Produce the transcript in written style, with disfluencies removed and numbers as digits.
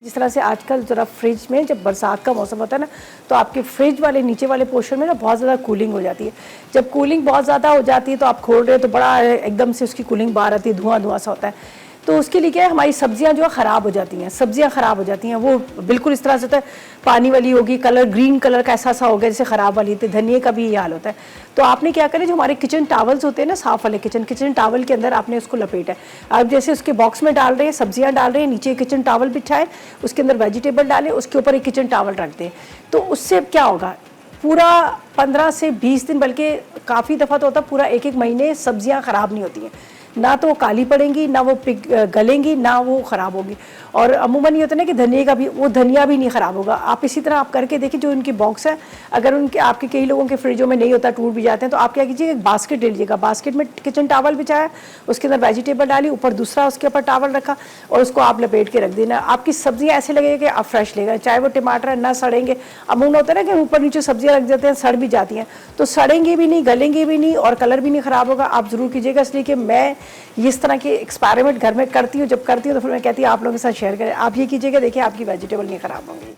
जिस तरह से आजकल ज़रा फ्रिज में जब बरसात का मौसम होता है ना, तो आपके फ्रिज वाले नीचे वाले पोर्शन में ना बहुत ज़्यादा कूलिंग हो जाती है। जब कूलिंग बहुत ज़्यादा हो जाती है तो आप खोल रहे हो तो बड़ा एकदम से उसकी कूलिंग बाहर आती है, धुआं धुआं सा होता है। तो उसके लिए क्या है, हमारी सब्जियां जो है ख़राब हो जाती हैं, सब्जियां ख़राब हो जाती हैं। वो बिल्कुल इस तरह से होता है, पानी वाली होगी, कलर ग्रीन कलर का ऐसा हो गया जैसे ख़राब वाली थी। धनिए का भी ये हाल होता है। तो आपने क्या करें, जो हमारे किचन टावल्स होते हैं ना, साफ़ वाले किचन टावल के अंदर आपने उसको लपेटा है। आप जैसे उसके बॉक्स में डाल रहे हैं, सब्जियां डाल रहे हैं, नीचे किचन टावल बिछाएं, उसके अंदर वेजिटेबल डालें, उसके ऊपर एक किचन टावल रख दें। तो उससे क्या होगा, पूरा 15 से 20 दिन, बल्कि काफ़ी दफ़ा तो होता है पूरा एक महीने सब्जियां ख़राब नहीं होती हैं। ना तो वो काली पड़ेंगी, ना वो गलेंगी, ना वो ख़राब होगी। और अमूमन ये होता है ना कि धनिया का भी, वो धनिया भी नहीं ख़राब होगा। आप इसी तरह आप करके देखिए, जो उनकी बॉक्स है, अगर उनके आपके कई लोगों के फ्रिजों में नहीं होता, टूट भी जाते हैं, तो आप क्या कीजिए, एक बास्केट ले लीजिएगा। बास्केट में किचन टावल बिछाया, उसके अंदर वेजिटेबल डाली, ऊपर दूसरा उसके ऊपर टावल रखा और उसको आप लपेट के रख देना। आपकी सब्जियाँ ऐसे लगेगा कि आप फ्रेश लेगा, चाहे वो टमाटर ना सड़ेंगे। अमूमन होता है ना कि ऊपर नीचे सब्जियाँ रख देते हैं, सड़ भी जाती हैं, तो सड़ेंगी भी नहीं, गलेंगी भी नहीं और कलर भी नहीं ख़राब होगा। आप ज़रूर कीजिएगा, इसलिए कि मैं इस तरह के एक्सपेरिमेंट घर में करती हूँ। जब करती हूँ तो फिर मैं कहती हूँ आप लोगों के साथ शेयर करें। आप ये कीजिएगा, देखिए आपकी वेजिटेबल नहीं ख़राब होंगी।